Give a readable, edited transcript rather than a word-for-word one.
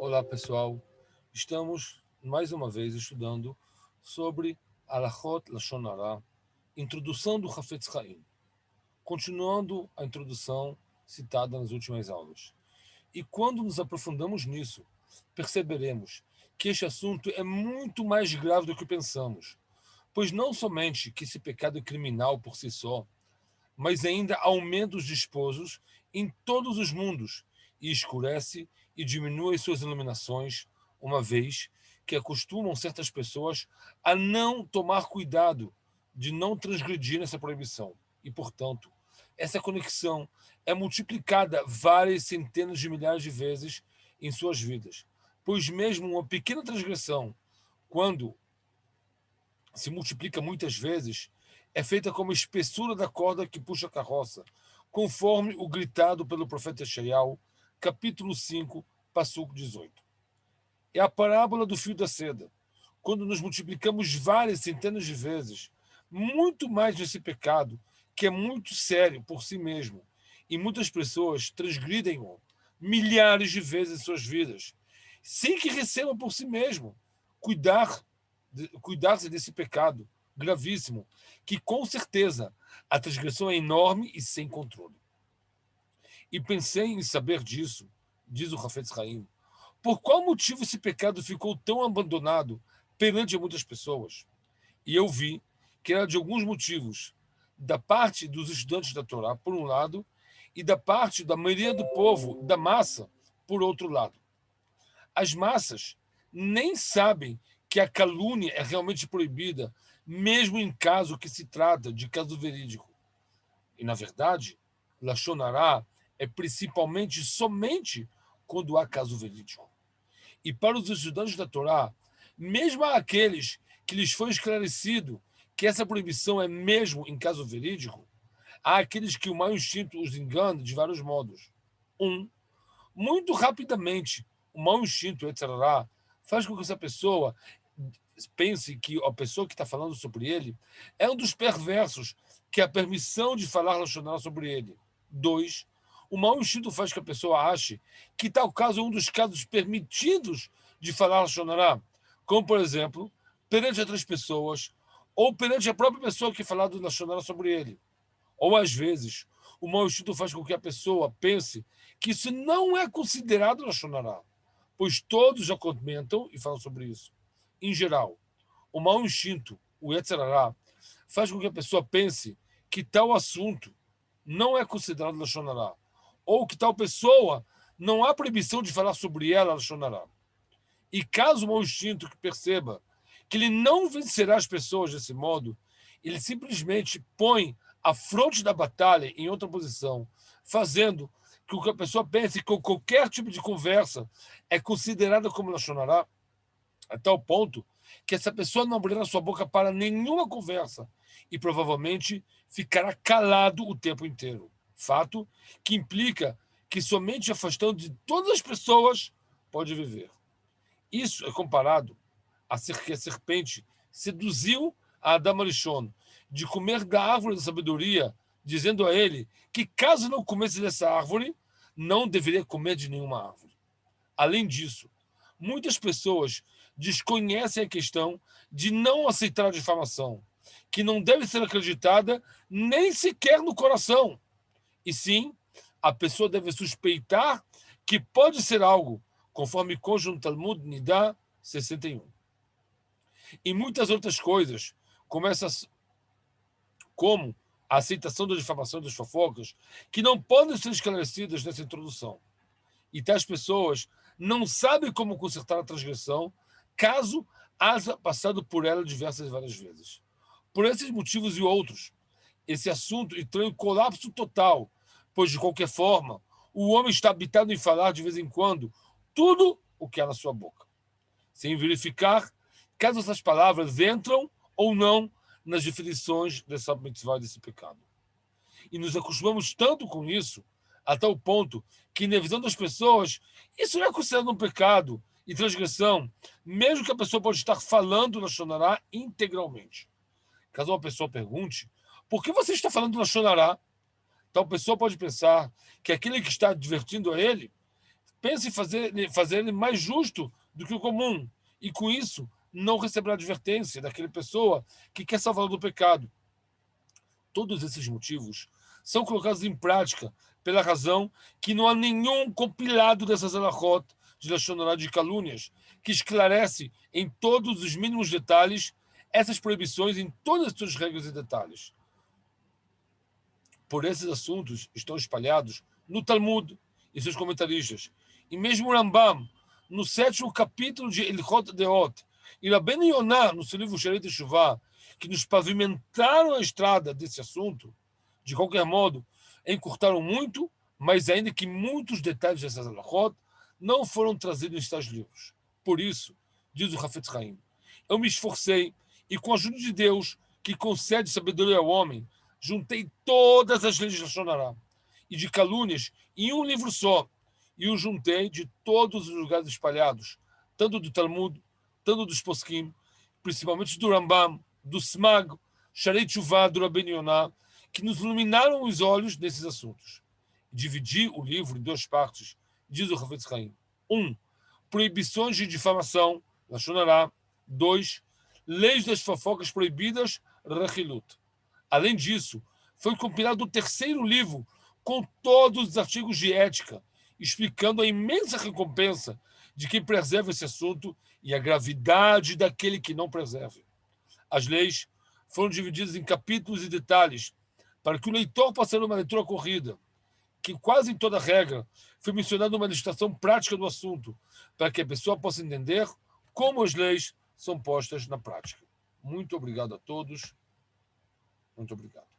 Olá, pessoal. Estamos mais uma vez estudando sobre Alachot Lashon Hara, introdução do Hafetz Haim, continuando a introdução citada nas últimas aulas. E quando nos aprofundamos nisso, perceberemos que este assunto é muito mais grave do que pensamos, pois não somente que esse pecado é criminal por si só, mas ainda aumenta os desposos em todos os mundos e escurece e diminui suas iluminações, uma vez que acostumam certas pessoas a não tomar cuidado de não transgredir essa proibição. E, portanto, essa conexão é multiplicada várias centenas de milhares de vezes em suas vidas, pois mesmo uma pequena transgressão, quando se multiplica muitas vezes, é feita como a espessura da corda que puxa a carroça, conforme o gritado pelo profeta Yeshayahu, capítulo 5, Passuco 18. É a parábola do fio da seda. Quando nos multiplicamos várias centenas de vezes, muito mais nesse pecado, que é muito sério por si mesmo, e muitas pessoas transgridem-o milhares de vezes em suas vidas, sem que recebam por si mesmo cuidar-se desse pecado gravíssimo, que com certeza a transgressão é enorme e sem controle. E pensei em saber disso, diz o Hafetz Haim, por qual motivo esse pecado ficou tão abandonado perante muitas pessoas? E eu vi que era de alguns motivos, da parte dos estudantes da Torá, por um lado, e da parte da maioria do povo, da massa, por outro lado. As massas nem sabem que a calúnia é realmente proibida, mesmo em caso que se trata de caso verídico. E, na verdade, Lashon Hara é principalmente somente quando há caso verídico. E para os estudantes da Torá, mesmo aqueles que lhes foi esclarecido que essa proibição é mesmo em caso verídico, há aqueles que o mau instinto os engana de vários modos. Muito rapidamente, o mau instinto, etc., faz com que essa pessoa pense que a pessoa que está falando sobre ele é um dos perversos que a permissão de falar relacionar sobre ele. 2, o mau instinto faz que a pessoa ache que tal caso é um dos casos permitidos de falar relacionar, como, por exemplo, perante outras pessoas ou perante a própria pessoa que falar relacionar sobre ele. Ou, às vezes, o mau instinto faz com que a pessoa pense que isso não é considerado Lashon Hara, pois todos já comentam e falam sobre isso. Em geral, o mau instinto, o Yetzer Hara, faz com que a pessoa pense que tal assunto não é considerado Lashon Hara, ou que tal pessoa não há proibição de falar sobre ela Lashon Hara. E caso o mau instinto que perceba que ele não vencerá as pessoas desse modo, ele simplesmente põe a fronte da batalha em outra posição, fazendo com que a pessoa pense que qualquer tipo de conversa é considerada como Lashon Hara, a tal ponto que essa pessoa não abrirá sua boca para nenhuma conversa e provavelmente ficará calado o tempo inteiro. Fato que implica que somente afastando de todas as pessoas pode viver. Isso é comparado a que a serpente seduziu a Adam Arishon de comer da árvore da sabedoria, dizendo a ele que caso não comesse dessa árvore, não deveria comer de nenhuma árvore. Além disso, muitas pessoas desconhecem a questão de não aceitar a difamação, que não deve ser acreditada nem sequer no coração. E sim, a pessoa deve suspeitar que pode ser algo, conforme consta no Talmud Nidá 61. E muitas outras coisas, como a aceitação da difamação e das fofocas, que não podem ser esclarecidas nessa introdução. E tais pessoas não sabem como consertar a transgressão, caso haja passado por ela diversas e várias vezes. Por esses motivos e outros, esse assunto entrou em colapso total, pois, de qualquer forma, o homem está habitado em falar de vez em quando tudo o que há na sua boca, sem verificar caso essas palavras entram ou não nas definições dessa mitzvah, desse pecado. E nos acostumamos tanto com isso, a tal ponto que, na visão das pessoas, isso não é considerado um pecado e transgressão, mesmo que a pessoa pode estar falando Lashon Hara integralmente. Caso uma pessoa pergunte, por que você está falando Lashon Hara? Tal pessoa pode pensar que aquele que está advertindo a ele pensa em fazer ele mais justo do que o comum, e com isso não receberá advertência daquela pessoa que quer salvá-lo do pecado. Todos esses motivos são colocados em prática pela razão que não há nenhum compilado dessas alahot de Lashon Hará, de calúnias, que esclarece em todos os mínimos detalhes essas proibições em todas as suas regras e detalhes. Por esses assuntos estão espalhados no Talmud e seus comentaristas, e mesmo o Rambam, no 7º capítulo de Ilchot Deot, e Rabbeinu Yonah, no seu livro Sharet Teshuvah, que nos pavimentaram a estrada desse assunto, de qualquer modo, encurtaram muito, mas ainda que muitos detalhes dessas alahot não foram trazidos em tais livros. Por isso, diz o Hafetz Haim, eu me esforcei e, com a ajuda de Deus, que concede sabedoria ao homem, juntei todas as leis de Lashon Hará e de calúnias em um livro só, e o juntei de todos os lugares espalhados, tanto do Talmud, tanto dos Poskim, principalmente do Rambam, do Smag, Sharet Teshuvah, do Rabbeinu Yonah, que nos iluminaram os olhos nesses assuntos. Dividi o livro em 2 partes, diz o Hafetz Haim. 1. Proibições de difamação, Lashon Hará. 2. Leis das fofocas proibidas, Rechilut. Além disso, foi compilado o 3º livro com todos os artigos de ética, explicando a imensa recompensa de quem preserva esse assunto e a gravidade daquele que não preserve. As leis foram divididas em capítulos e detalhes, para que o leitor possa ter uma leitura corrida, que quase em toda regra foi mencionada uma ilustração prática do assunto, para que a pessoa possa entender como as leis são postas na prática. Muito obrigado a todos. Muito obrigado.